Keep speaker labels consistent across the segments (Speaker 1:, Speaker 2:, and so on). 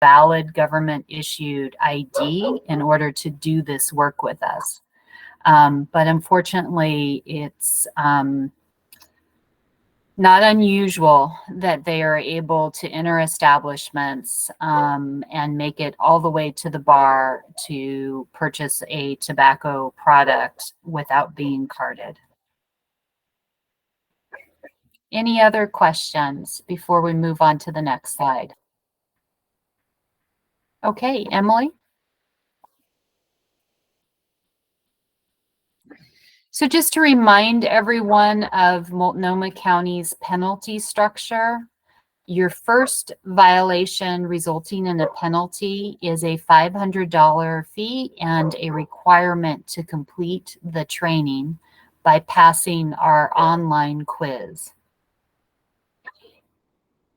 Speaker 1: valid government issued ID in order to do this work with us. But unfortunately, it's not unusual that they are able to enter establishments and make it all the way to the bar to purchase a tobacco product without being carded. Any other questions before we move on to the next slide? Okay, Emily. So just to remind everyone of Multnomah County's penalty structure, your first violation resulting in a penalty is a $500 fee and a requirement to complete the training by passing our online quiz.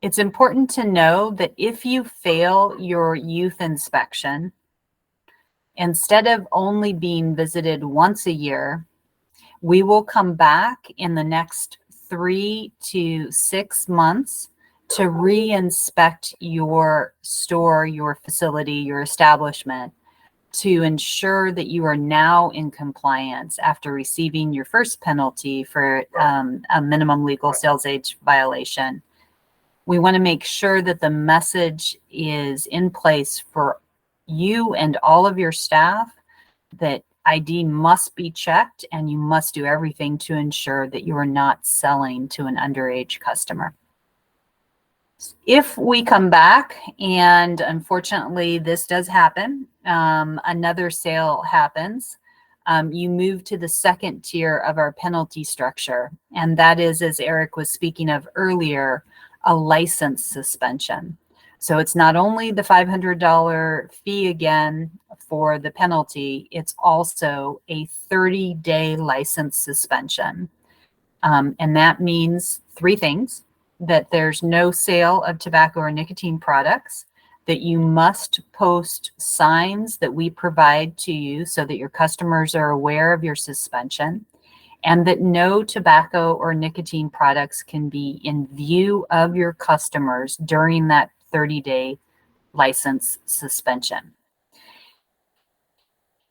Speaker 1: It's important to know that if you fail your youth inspection, instead of only being visited once a year, we will come back in the next 3 to 6 months to re-inspect your store, your facility, your establishment, to ensure that you are now in compliance after receiving your first penalty for a minimum legal sales age violation. We want to make sure that the message is in place for you and all of your staff that ID must be checked and you must do everything to ensure that you are not selling to an underage customer. If we come back, and unfortunately this does happen, another sale happens, you move to the second tier of our penalty structure, and that is, as Eric was speaking of earlier, a license suspension. So it's not only the $500 fee again for the penalty, it's also a 30-day license suspension. And that means 3 things: that there's no sale of tobacco or nicotine products, that you must post signs that we provide to you so that your customers are aware of your suspension, and that no tobacco or nicotine products can be in view of your customers during that 30-day license suspension.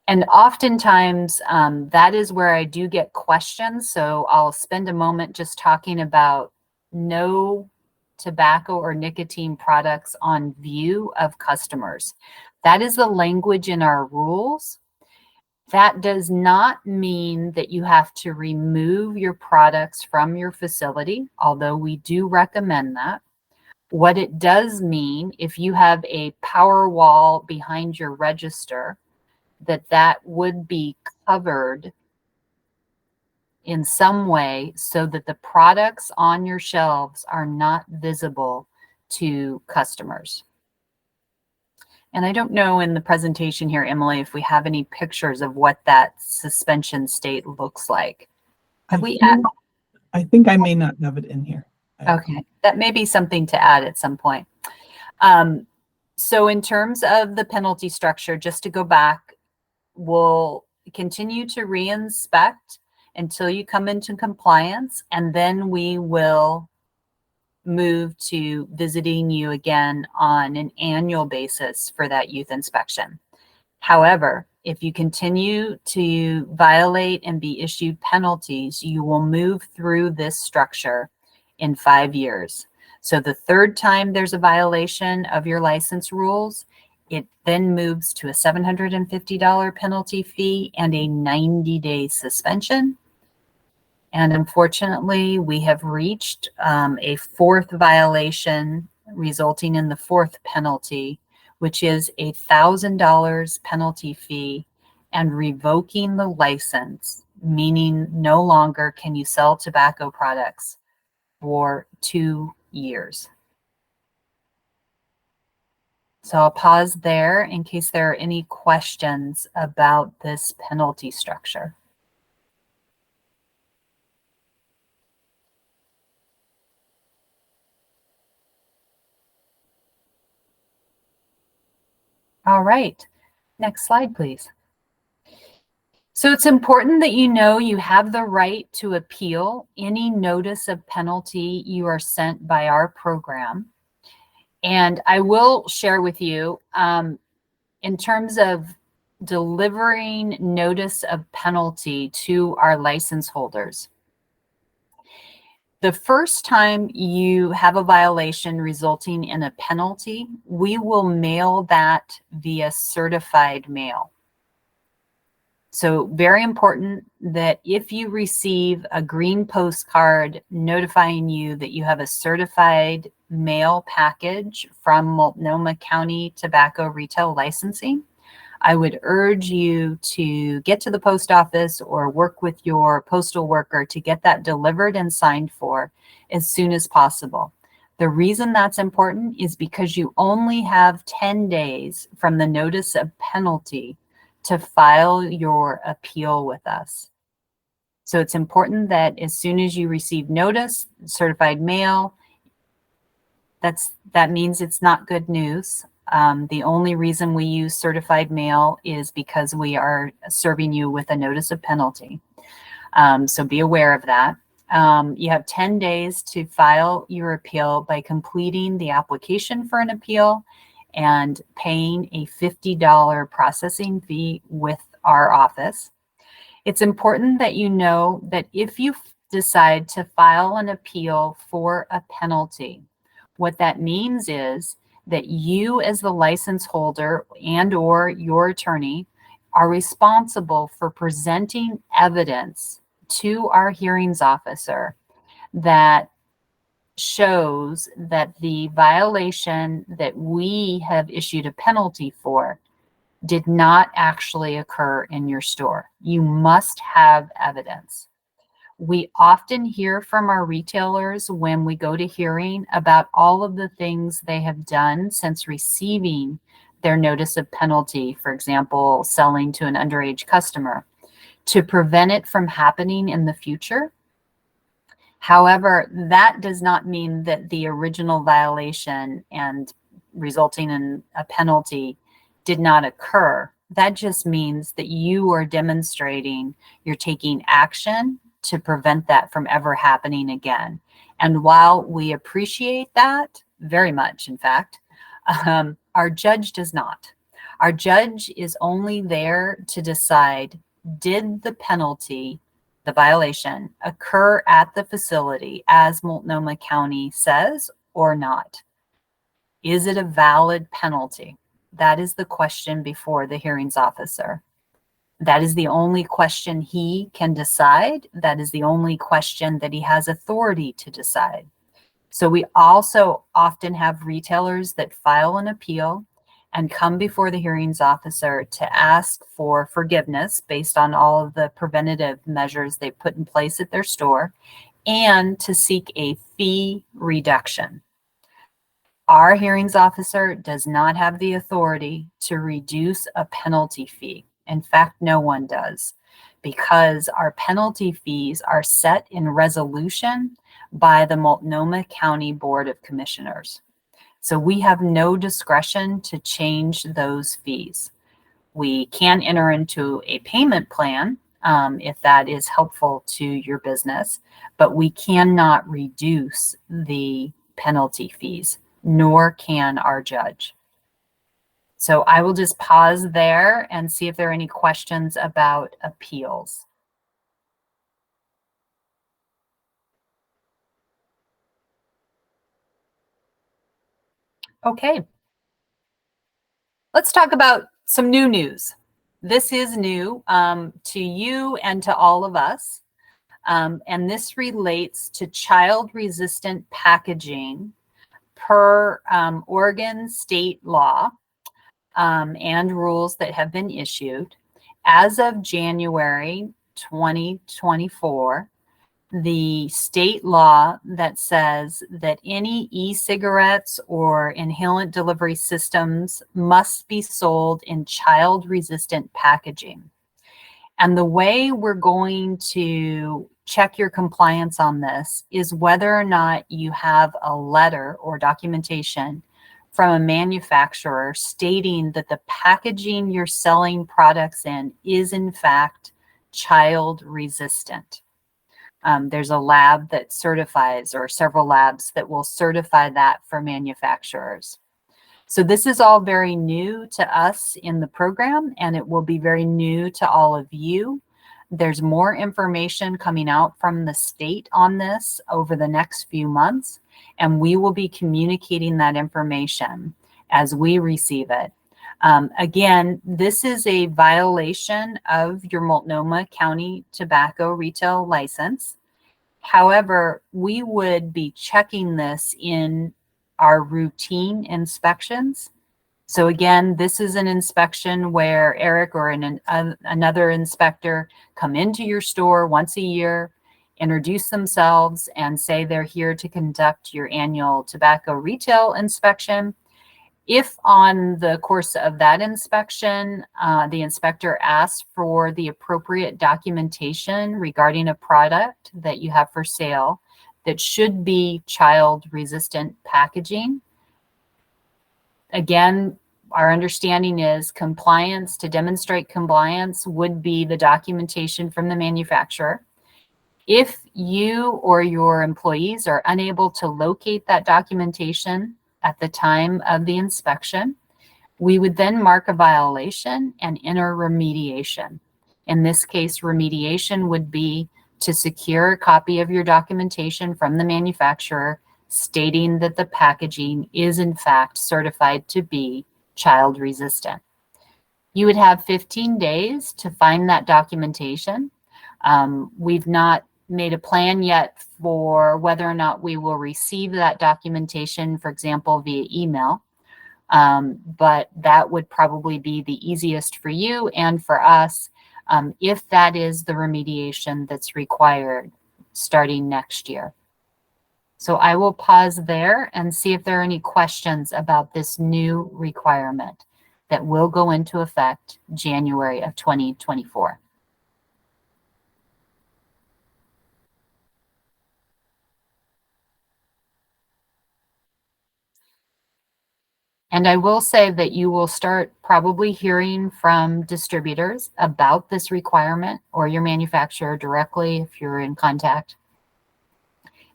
Speaker 1: And oftentimes that is where I do get questions. So I'll spend a moment just talking about no tobacco or nicotine products on view of customers. That is the language in our rules. That does not mean that you have to remove your products from your facility, although we do recommend that. What it does mean, if you have a power wall behind your register, that would be covered in some way so that the products on your shelves are not visible to customers. And I don't know in the presentation here, Emily, if we have any pictures of what that suspension state looks like.
Speaker 2: I think I may not have it in here.
Speaker 1: Okay, that may be something to add at some point. So in terms of the penalty structure, just to go back, we'll continue to re-inspect until you come into compliance, and then we will move to visiting you again on an annual basis for that youth inspection. However, if you continue to violate and be issued penalties, you will move through this structure in 5 years. So the third time there's a violation of your license rules, it then moves to a $750 penalty fee and a 90-day suspension. And unfortunately, we have reached a 4th violation resulting in the 4th penalty, which is a $1,000 penalty fee and revoking the license, meaning no longer can you sell tobacco products for 2 years. So I'll pause there in case there are any questions about this penalty structure. All right, next slide, please. So it's important that you know you have the right to appeal any notice of penalty you are sent by our program. And I will share with you, in terms of delivering notice of penalty to our license holders. The first time you have a violation resulting in a penalty, we will mail that via certified mail. So very important that if you receive a green postcard notifying you that you have a certified mail package from Multnomah County Tobacco Retail Licensing, I would urge you to get to the post office or work with your postal worker to get that delivered and signed for as soon as possible. The reason that's important is because you only have 10 days from the notice of penalty to file your appeal with us. So it's important that as soon as you receive notice, certified mail, that means it's not good news. The only reason we use certified mail is because we are serving you with a notice of penalty. So be aware of that. You have 10 days to file your appeal by completing the application for an appeal and paying a $50 processing fee with our office. It's important that you know that if you decide to file an appeal for a penalty, what that means is that you as the license holder and or your attorney are responsible for presenting evidence to our hearings officer that shows that the violation that we have issued a penalty for did not actually occur in your store. You must have evidence. We often hear from our retailers when we go to hearing about all of the things they have done since receiving their notice of penalty, for example, selling to an underage customer, to prevent it from happening in the future. However, that does not mean that the original violation and resulting in a penalty did not occur. That just means that you are demonstrating you're taking action to prevent that from ever happening again. And while we appreciate that very much, in fact, our judge does not. Our judge is only there to decide, did the penalty, the violation, occur at the facility as Multnomah County says or not? Is it a valid penalty? That is the question before the hearings officer. That is the only question he can decide. That is the only question that he has authority to decide. So we also often have retailers that file an appeal and come before the hearings officer to ask for forgiveness based on all of the preventative measures they put in place at their store and to seek a fee reduction. Our hearings officer does not have the authority to reduce a penalty fee. In fact, no one does, because our penalty fees are set in resolution by the Multnomah County Board of Commissioners. So we have no discretion to change those fees. We can enter into a payment plan if that is helpful to your business, but we cannot reduce the penalty fees, nor can our judge. So I will just pause there and see if there are any questions about appeals. Okay. Let's talk about some new news. This is new to you and to all of us. And this relates to child-resistant packaging per Oregon state law and rules that have been issued. As of January 2024, the state law that says that any e-cigarettes or inhalant delivery systems must be sold in child-resistant packaging. And the way we're going to check your compliance on this is whether or not you have a letter or documentation from a manufacturer stating that the packaging you're selling products in is in fact child resistant. There's a lab that certifies, or several labs that will certify that for manufacturers. So this is all very new to us in the program, and it will be very new to all of you. There's more information coming out from the state on this over the next few months, and we will be communicating that information as we receive it. Again, this is a violation of your Multnomah County tobacco retail license. However, we would be checking this in our routine inspections. So again, this is an inspection where Eric or another inspector come into your store once a year, introduce themselves, and say they're here to conduct your annual tobacco retail inspection. If on the course of that inspection, the inspector asks for the appropriate documentation regarding a product that you have for sale that should be child-resistant packaging, again, our understanding is compliance, to demonstrate compliance would be the documentation from the manufacturer. If you or your employees are unable to locate that documentation at the time of the inspection, we would then mark a violation and enter remediation. In this case, remediation would be to secure a copy of your documentation from the manufacturer stating that the packaging is in fact certified to be child resistant. You would have 15 days to find that documentation. We've not made a plan yet for whether or not we will receive that documentation, for example, via email. But that would probably be the easiest for you and for us if that is the remediation that's required starting next year. So I will pause there and see if there are any questions about this new requirement that will go into effect January of 2024. And I will say that you will start probably hearing from distributors about this requirement, or your manufacturer directly if you're in contact.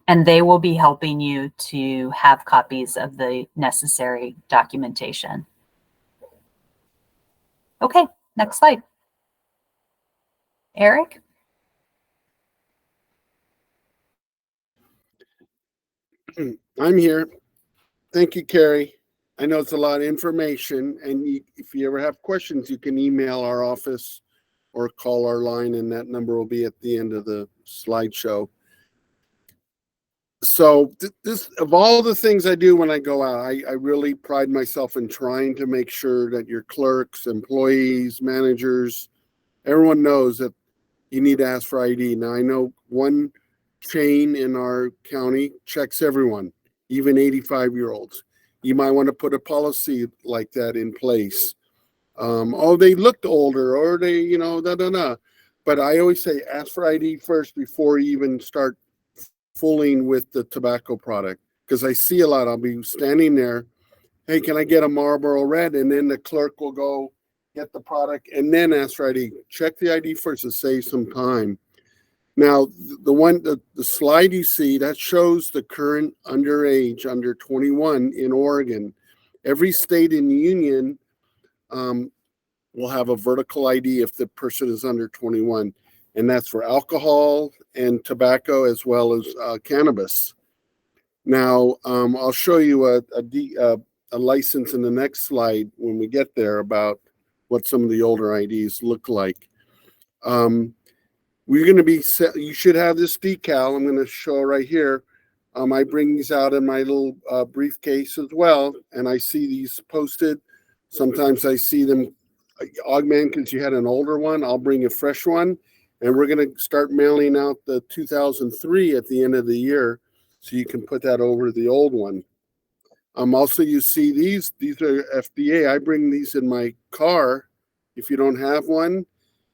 Speaker 1: And they will be helping you to have copies of the necessary documentation. Okay, next slide. Eric?
Speaker 3: I'm here. Thank you, Carrie. I know it's a lot of information, and if you ever have questions, you can email our office or call our line, and that number will be at the end of the slideshow. So this, of all the things I do when I go out, I really pride myself in trying to make sure that your clerks, employees, managers, everyone knows that you need to ask for ID. Now, I know one chain in our county checks everyone, even 85-year-olds. You might want to put a policy like that in place. Oh, they looked older, or they, But I always say ask for ID first before you even start fooling with the tobacco product, because I see a lot. I'll be standing there, hey, can I get a Marlboro Red? And then the clerk will go get the product and then ask for ID. Check the ID first to save some time. Now, the slide you see, that shows the current underage, under 21 in Oregon. Every state in the union will have a vertical ID if the person is under 21. And that's for alcohol and tobacco, as well as cannabis. Now, I'll show you a license in the next slide when we get there about what some of the older IDs look like. We're going to be set. You should have this decal. I'm going to show right here. I bring these out in my little briefcase as well, and I see these posted. Sometimes I see them augment because you had an older one. I'll bring a fresh one, and we're going to start mailing out the 2003 at the end of the year, so you can put that over the old one. Also, you see these are FDA. I bring these in my car. If you don't have one,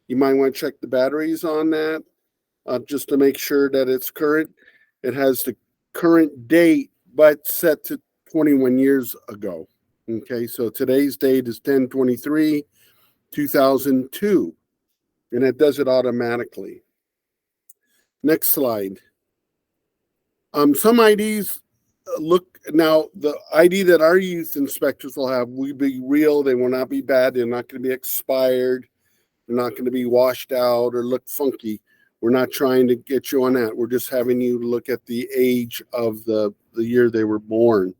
Speaker 3: you might want to check the batteries on that just to make sure that it's current. It has the current date, but set to 21 years ago. Okay, so today's date is 10/23/2002, and it does it automatically. Next slide. Some IDs look, now the ID that our youth inspectors will have will be real. They will not be bad. They're not going to be expired. They're not going to be washed out or look funky. We're not trying to get you on that. We're just having you look at the age of the year they were born.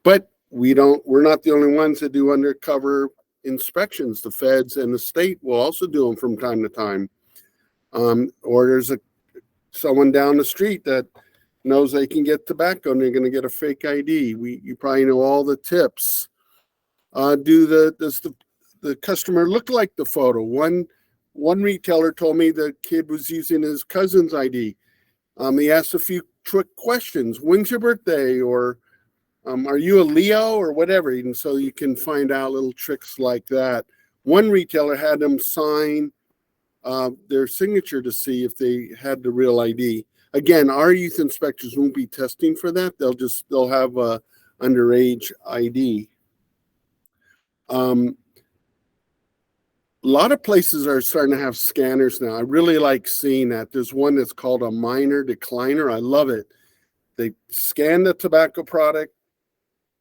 Speaker 3: But we're not the only ones that do undercover inspections. The feds and the state will also do them from time to time. Or there's someone down the street that knows they can get tobacco and they're going to get a fake ID. You probably know all the tips. Does the customer look like the photo? One retailer told me the kid was using his cousin's ID. He asked a few trick questions. When's your birthday? Or are you a Leo or whatever? And so you can find out little tricks like that. One retailer had them sign their signature to see if they had the real ID. Again, our youth inspectors won't be testing for that. They'll have a underage ID. A lot of places are starting to have scanners now. I really like seeing that. There's one that's called a minor decliner. I love it. They scan the tobacco product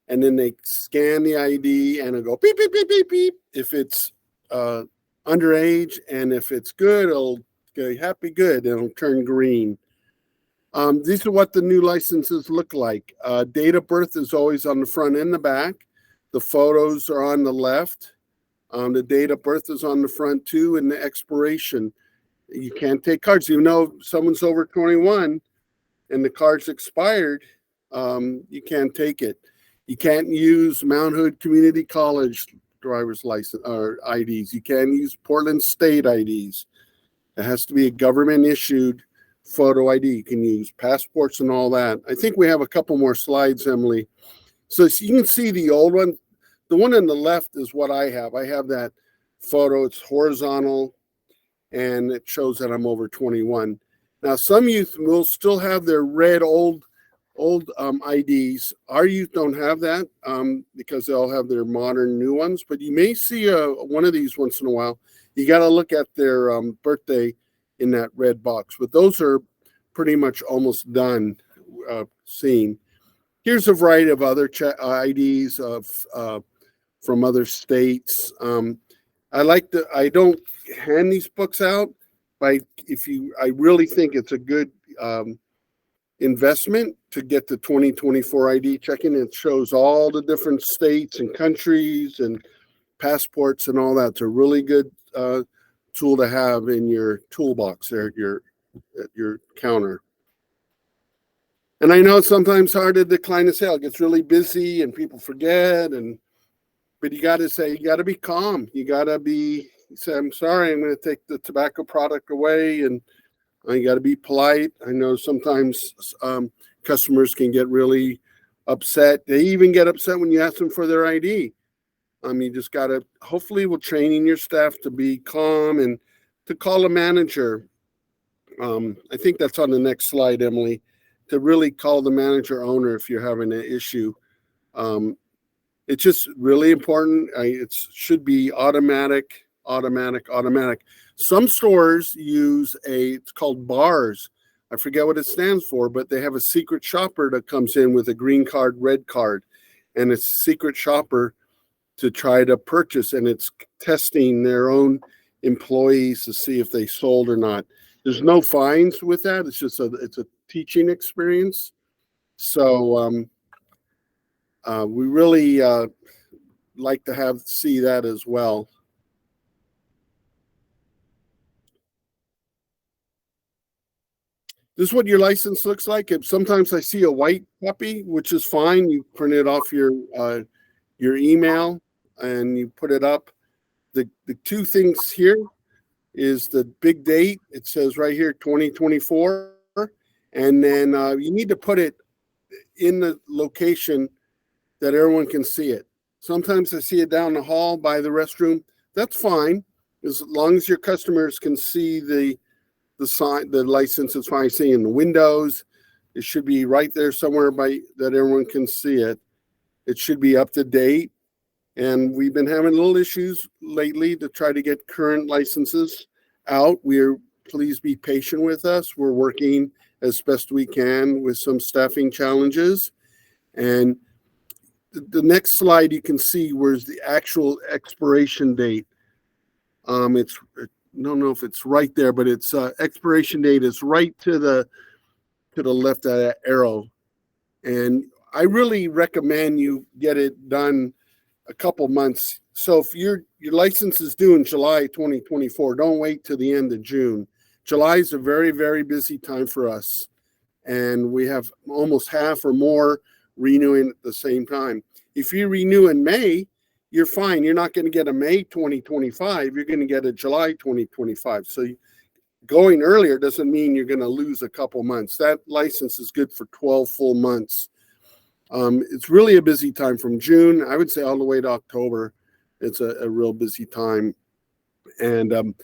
Speaker 3: and then they scan the ID and it'll go beep, beep, beep, beep, beep. If it's underage, and if it's good, it'll go happy good. It'll turn green. These are what the new licenses look like. Date of birth is always on the front and the back. The photos are on the left. The date of birth is on the front too, and the expiration. You can't take cards. Even though someone's over 21 and the card's expired, you can't take it. You can't use Mount Hood Community College driver's license or IDs. You can't use Portland State IDs. It has to be a government issued photo ID. You can use passports and all that. I think we have a couple more slides, Emily. So you can see the old one. The one on the left is what I have. I have that photo. It's horizontal, and it shows that I'm over 21. Now, some youth will still have their red old IDs. Our youth don't have that because they'll have their modern new ones. But you may see one of these once in a while. You got to look at their birthday in that red box. But those are pretty much almost done seeing. Here's a variety of other IDs from other states. I don't hand these books out, but I really think it's a good investment to get the 2024 ID checking. It shows all the different states and countries and passports and all that. It's a really good tool to have in your toolbox there at your counter. And I know it's sometimes hard to decline a sale. It gets really busy and people forget. But you got to be calm. You got to say, I'm sorry, I'm going to take the tobacco product away. And you got to be polite. I know sometimes customers can get really upset. They even get upset when you ask them for their ID. You just got to, hopefully we're training your staff to be calm and to call a manager. I think that's on the next slide, Emily, to really call the manager owner if you're having an issue. It's just really important. It should be automatic. Some stores use it's called bars. I forget what it stands for, but they have a secret shopper that comes in with a green card, red card, and it's a secret shopper to try to purchase, and it's testing their own employees to see if they sold or not. There's no fines with that. It's just it's a teaching experience. So we really like to see that as well. This is what your license looks like. Sometimes I see a white copy, which is fine. You print it off your email and you put it up. The two things here is the big date. It says right here 2024, and then you need to put it in the location that everyone can see it. Sometimes I see it down the hall by the restroom. That's fine, as long as your customers can see the sign, the license. It's fine. Seeing in the windows, it should be right there somewhere that everyone can see it. It should be up to date. And we've been having little issues lately to try to get current licenses out. We're please be patient with us. We're working as best we can with some staffing challenges. And the next slide, you can see where's the actual expiration date. It's, I don't know if it's right there, but it's expiration date is right to the left of that arrow. And I really recommend you get it done a couple months. So if your license is due in July 2024, don't wait till the end of June. July is a very, very busy time for us. And we have almost half or more renewing at the same time. If you renew in May, you're fine. You're not going to get a May 2025. You're going to get a July 2025. So going earlier doesn't mean you're going to lose a couple months. That license is good for 12 full months. It's really a busy time from June, I would say, all the way to October. It's a real busy time. And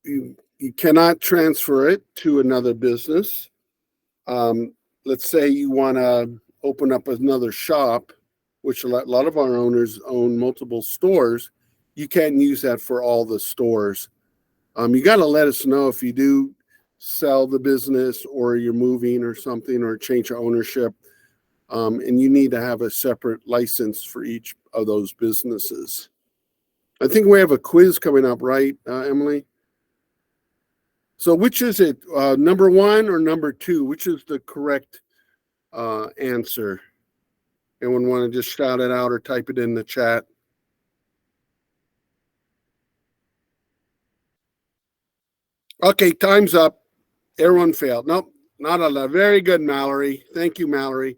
Speaker 3: you cannot transfer it to another business. Let's say you want to open up another shop, which a lot of our owners own multiple stores. You can't use that for all the stores. You got to let us know if you do sell the business or you're moving or something or change of ownership. And you need to have a separate license for each of those businesses. I think we have a quiz coming up, right, Emily? So which is it, number 1 or number 2? Which is the correct answer? Anyone want to just shout it out or type it in the chat? Okay, time's up. Everyone failed. Nope, not a lot. Very good, Mallory. Thank you, Mallory.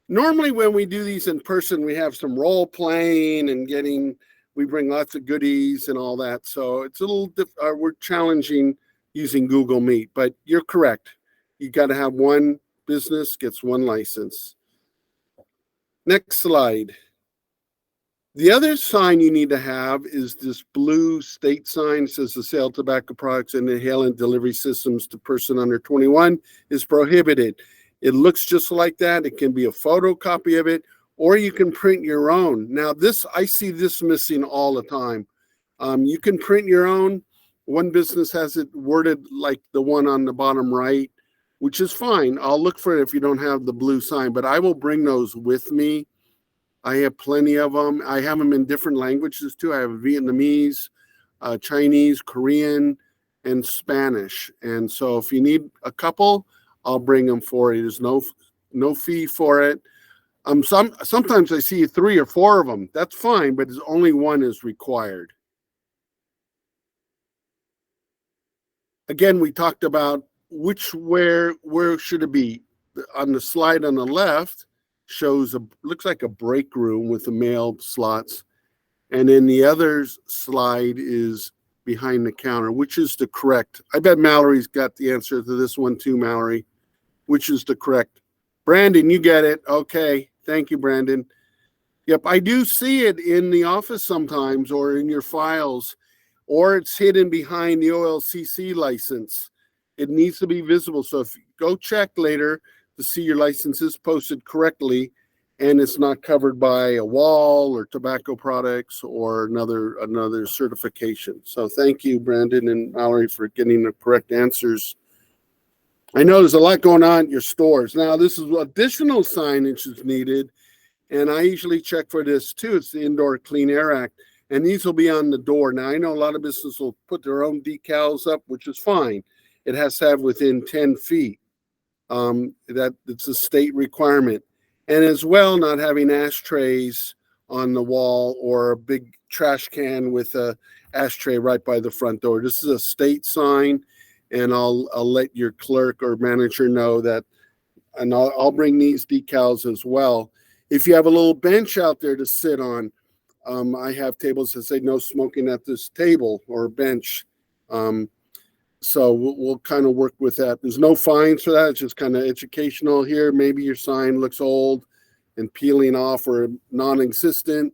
Speaker 3: Normally when we do these in person, we have some role playing and we bring lots of goodies and all that. So it's a little, we're challenging using Google Meet, but you're correct. You got to have one business gets one license. Next slide. The other sign you need to have is this blue state sign. It says the sale of tobacco products and inhalant delivery systems to person under 21 is prohibited. It looks just like that. It can be a photocopy of it, or you can print your own. Now this, I see this missing all the time. You can print your own. One business has it worded like the one on the bottom right, which is fine. I'll look for it if you don't have the blue sign, but I will bring those with me. I have plenty of them. I have them in different languages too. I have Vietnamese, Chinese, Korean, and Spanish. And so if you need a couple, I'll bring them for you. There's no fee for it. Sometimes I see 3 or 4 of them. That's fine, but there's only one is required. Again, we talked about where should it be. On the slide on the left shows looks like a break room with the mail slots, and then the other slide is behind the counter. Which is the correct? I bet Mallory's got the answer to this one too, Mallory. Which is the correct? Brandon, you get it. Okay, thank you, Brandon. Yep, I do see it in the office sometimes, or in your files, or it's hidden behind the OLCC license. It needs to be visible. So if you go check later to see your license is posted correctly and it's not covered by a wall or tobacco products or another certification. So thank you, Brandon and Mallory, for getting the correct answers. I know there's a lot going on at your stores. Now, this is additional signage is needed, and I usually check for this too. It's the Indoor Clean Air Act, and these will be on the door. Now, I know a lot of businesses will put their own decals up, which is fine. It has to have within 10 feet. It's a state requirement. And as well, not having ashtrays on the wall or a big trash can with a ashtray right by the front door. This is a state sign, and I'll let your clerk or manager know that, and I'll bring these decals as well. If you have a little bench out there to sit on, I have tables that say no smoking at this table or bench. So we'll kind of work with that. There's no fines for that. It's just kind of educational here. Maybe your sign looks old and peeling off or non-existent.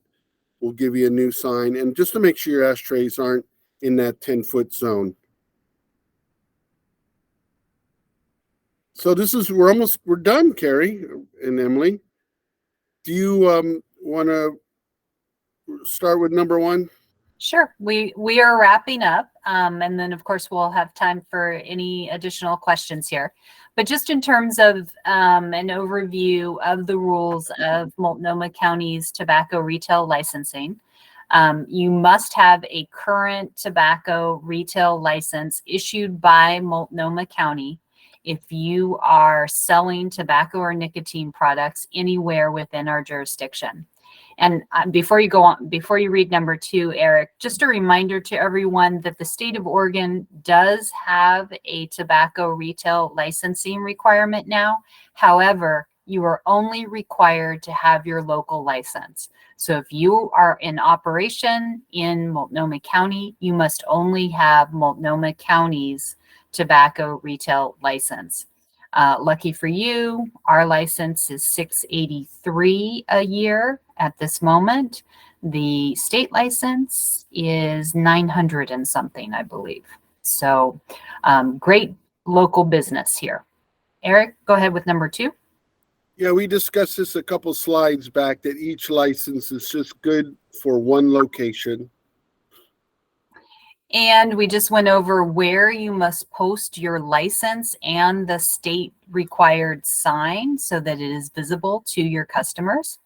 Speaker 3: We'll give you a new sign. And just to make sure your ashtrays aren't in that 10-foot zone. So we're done, Carrie and Emily. Do you want to start with number 1?
Speaker 1: Sure. We are wrapping up, and then of course we'll have time for any additional questions here. But just in terms of an overview of the rules of Multnomah County's tobacco retail licensing, you must have a current tobacco retail license issued by Multnomah County if you are selling tobacco or nicotine products anywhere within our jurisdiction. And before you go on, before you read number 2, Eric, just a reminder to everyone that the state of Oregon does have a tobacco retail licensing requirement now. However, you are only required to have your local license. So if you are in operation in Multnomah County, you must only have Multnomah County's tobacco retail license. Lucky for you, our license is $683 a year at this moment. The state license is 900 and something, I believe. So great local business here. Eric, go ahead with number 2.
Speaker 3: Yeah, we discussed this a couple slides back, that each license is just good for one location.
Speaker 1: And we just went over where you must post your license and the state required sign so that it is visible to your customers.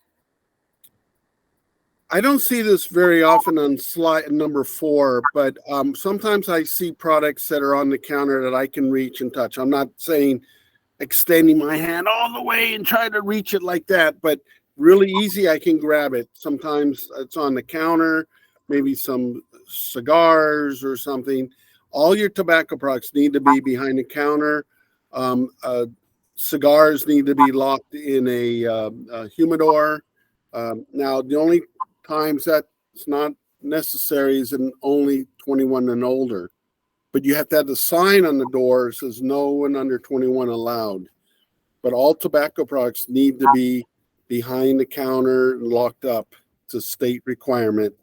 Speaker 3: I don't see this very often on slide number 4, but sometimes I see products that are on the counter that I can reach and touch. I'm not saying extending my hand all the way and try to reach it like that, but really easy, I can grab it. Sometimes it's on the counter, maybe some cigars or something. All your tobacco products need to be behind the counter. Cigars need to be locked in a humidor. Now, the only times that's not necessary is in only 21 and older. But you have to have the sign on the door that says no one under 21 allowed. But all tobacco products need to be behind the counter and locked up. It's a state requirement.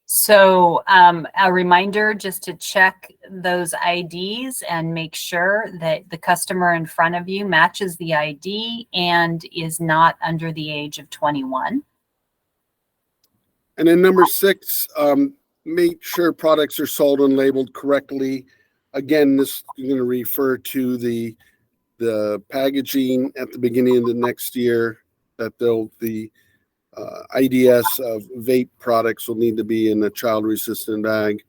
Speaker 1: So a reminder just to check those IDs and make sure that the customer in front of you matches the ID and is not under the age of 21.
Speaker 3: And then number 6, make sure products are sold and labeled correctly. Again, this is going to refer to the packaging at the beginning of the next year, that the IDS of vape products will need to be in a child-resistant bag.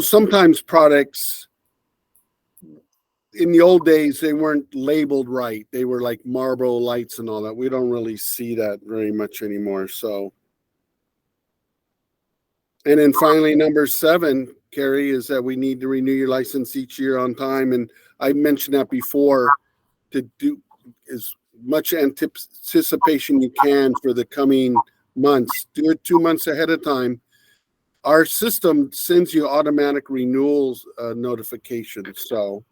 Speaker 3: Sometimes products in the old days, they weren't labeled right. They were like Marlboro Lights and all that. We don't really see that very much anymore. So, and then finally, number 7, Carrie, is that we need to renew your license each year on time. And I mentioned that before, to do as much anticipation you can for the coming months. Do it 2 months ahead of time. Our system sends you automatic renewals notifications. So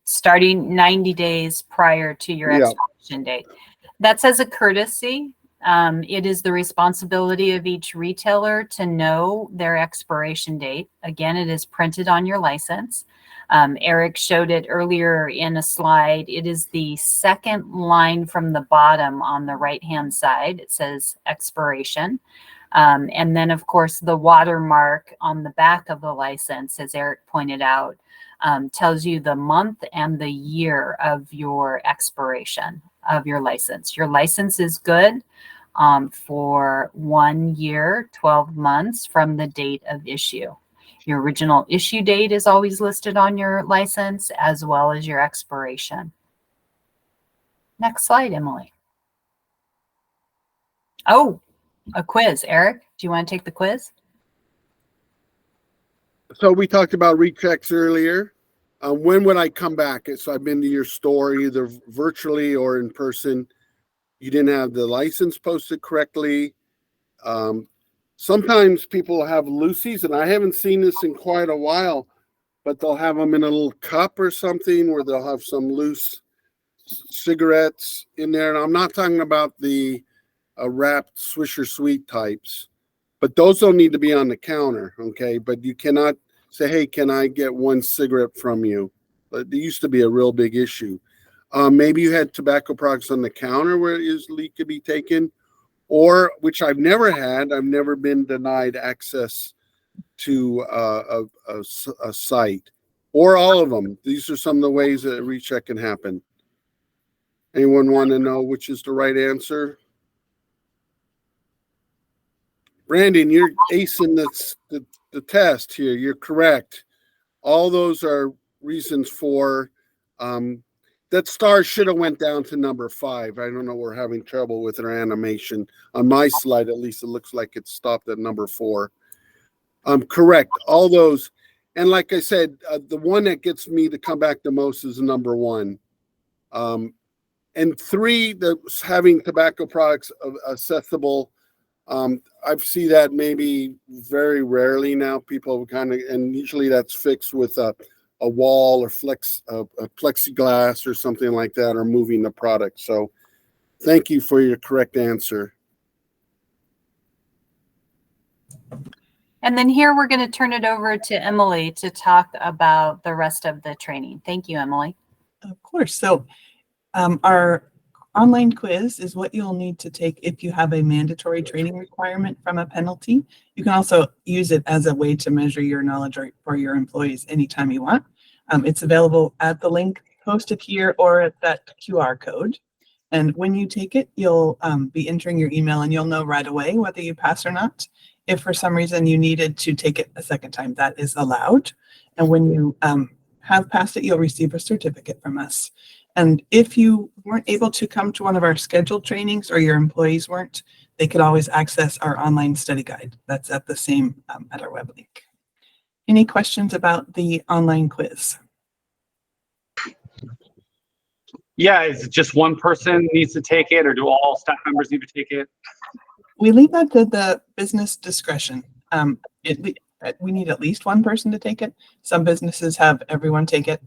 Speaker 1: starting 90 days prior to your expiration date. That's as a courtesy. It is the responsibility of each retailer to know their expiration date. Again, it is printed on your license. Eric showed it earlier in a slide. It is the second line from the bottom on the right-hand side. It says expiration. And then, of course, the watermark on the back of the license, as Eric pointed out, tells you the month and the year of your expiration of your license. Your license is good for 1 year, 12 months from the date of issue. Your original issue date is always listed on your license, as well as your expiration. Next slide, Emily. Oh, a quiz. Eric, do you want to take the quiz?
Speaker 3: So we talked about rechecks earlier. When would I come back? So I've been to your store either virtually or in person. You didn't have the license posted correctly. Sometimes people have loosies, and I haven't seen this in quite a while, but they'll have them in a little cup or something where they'll have some loose cigarettes in there. And I'm not talking about the wrapped Swisher Sweet types, but those don't need to be on the counter, okay? But you cannot say, hey, can I get 1 cigarette from you? But it used to be a real big issue. Maybe you had tobacco products on the counter where it easily could be taken, or which I've never had. I've never been denied access to a site, or all of them. These are some of the ways that a recheck can happen. Anyone want to know which is the right answer? Brandon, you're acing the test here. You're correct. All those are reasons for that star should have went down to number 5. I don't know. We're having trouble with our animation on my slide. At least it looks like it stopped at number 4. Correct. All those. And like I said, the one that gets me to come back the most is number 1. And 3, the having tobacco products accessible. I see that maybe very rarely now. People kind of, and usually that's fixed with a wall or a plexiglass or something like that, or moving the product. So thank you for your correct answer.
Speaker 1: And then here we're going to turn it over to Emily to talk about the rest of the training. Thank you, Emily.
Speaker 2: Of course. So our online quiz is what you'll need to take if you have a mandatory training requirement from a penalty. You can also use it as a way to measure your knowledge for your employees anytime you want. It's available at the link posted here or at that QR code. And when you take it, you'll be entering your email and you'll know right away whether you pass or not. If for some reason you needed to take it a second time, that is allowed. And when you have passed it, you'll receive a certificate from us. And if you weren't able to come to one of our scheduled trainings, or your employees weren't, they could always access our online study guide. That's at the same at our web link. Any questions about the online quiz?
Speaker 4: Yeah, is it just one person needs to take it, or do all staff members need to take it?
Speaker 2: We leave that to the business discretion. We need at least one person to take it. Some businesses have everyone take it.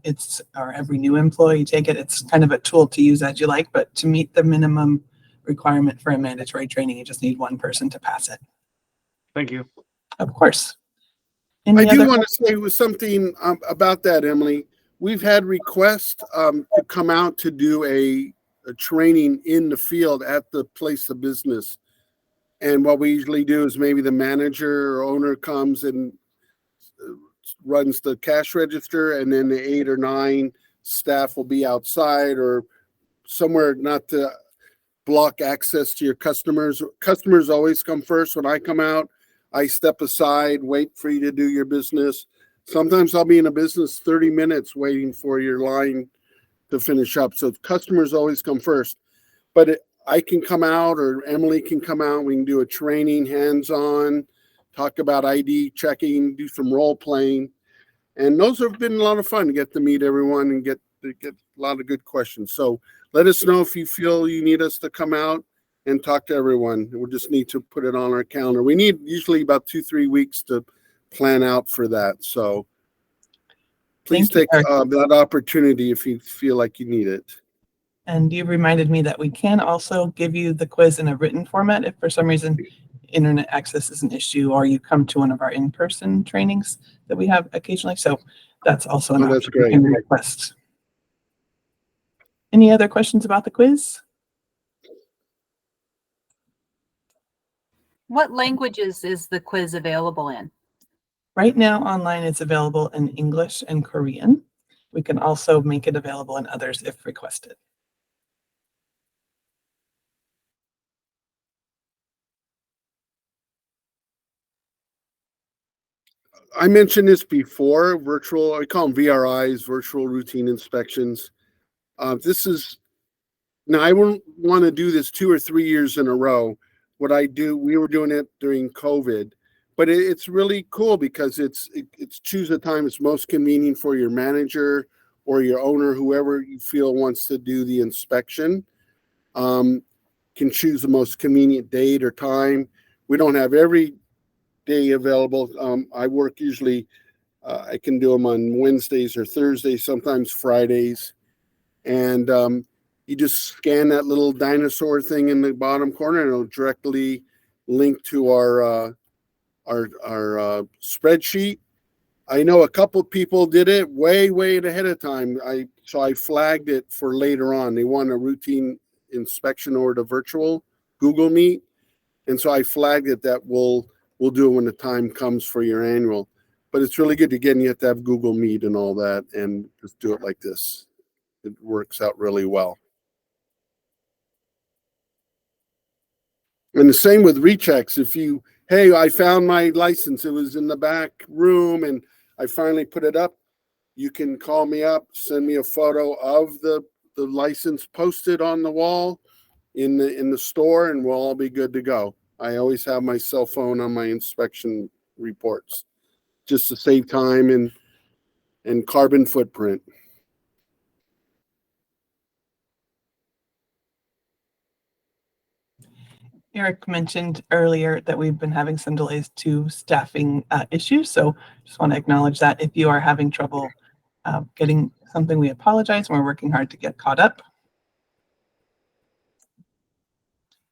Speaker 2: Or every new employee take it. It's kind of a tool to use as you like, but to meet the minimum requirement for a mandatory training, you just need one person to pass it.
Speaker 4: Thank you.
Speaker 2: Of course.
Speaker 3: I do want to say something about that, Emily. We've had requests to come out to do a training in the field at the place of business. And what we usually do is maybe the manager or owner comes and runs the cash register, and then the 8 or 9 staff will be outside or somewhere not to block access to your customers. Customers always come first. When I come out, I step aside, wait for you to do your business. Sometimes I'll be in a business 30 minutes waiting for your line to finish up. So customers always come first. But I can come out, or Emily can come out. We can do a training, hands-on, talk about ID checking, do some role playing, and those have been a lot of fun to get to meet everyone and get a lot of good questions. So let us know if you feel you need us to come out and talk to everyone. We'll just need to put it on our calendar. We need usually about 2-3 weeks to plan out for that. So please take that opportunity if you feel like you need it.
Speaker 2: And you reminded me that we can also give you the quiz in a written format if for some reason internet access is an issue, or you come to one of our in-person trainings that we have occasionally. So that's also an option you can request. Any other questions about the quiz?
Speaker 1: What languages is the quiz available in?
Speaker 2: Right now online it's available in English and Korean. We can also make it available in others if requested.
Speaker 3: I mentioned this before, I call them VRIs, virtual routine inspections. Now I wouldn't want to do this 2 or 3 years in a row. We were doing it during COVID, but it's really cool because it's choose a time that's most convenient for your manager or your owner, whoever you feel wants to do the inspection. Can choose the most convenient date or time. We don't have every day available. I work usually, I can do them on Wednesdays or Thursdays, sometimes Fridays. And you just scan that little dinosaur thing in the bottom corner, and it'll directly link to our spreadsheet. I know a couple of people did it way ahead of time. So I flagged it for later on. They want a routine inspection or the virtual Google Meet. And so I flagged it that we'll do it when the time comes for your annual. But it's really good. Again, you have to have Google Meet and all that, and just do it like this. It works out really well. And the same with rechecks. If you, hey, I found my license, it was in the back room and I finally put it up, you can call me up, send me a photo of the license posted on the wall in the store, and we'll all be good to go. I always have my cell phone on my inspection reports just to save time and carbon footprint.
Speaker 2: Eric mentioned earlier that we've been having some delays to staffing issues. So just want to acknowledge that if you are having trouble getting something, we apologize. We're working hard to get caught up.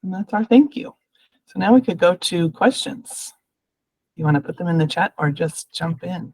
Speaker 2: And that's our thank you. So now we could go to questions. You want to put them in the chat or just jump in?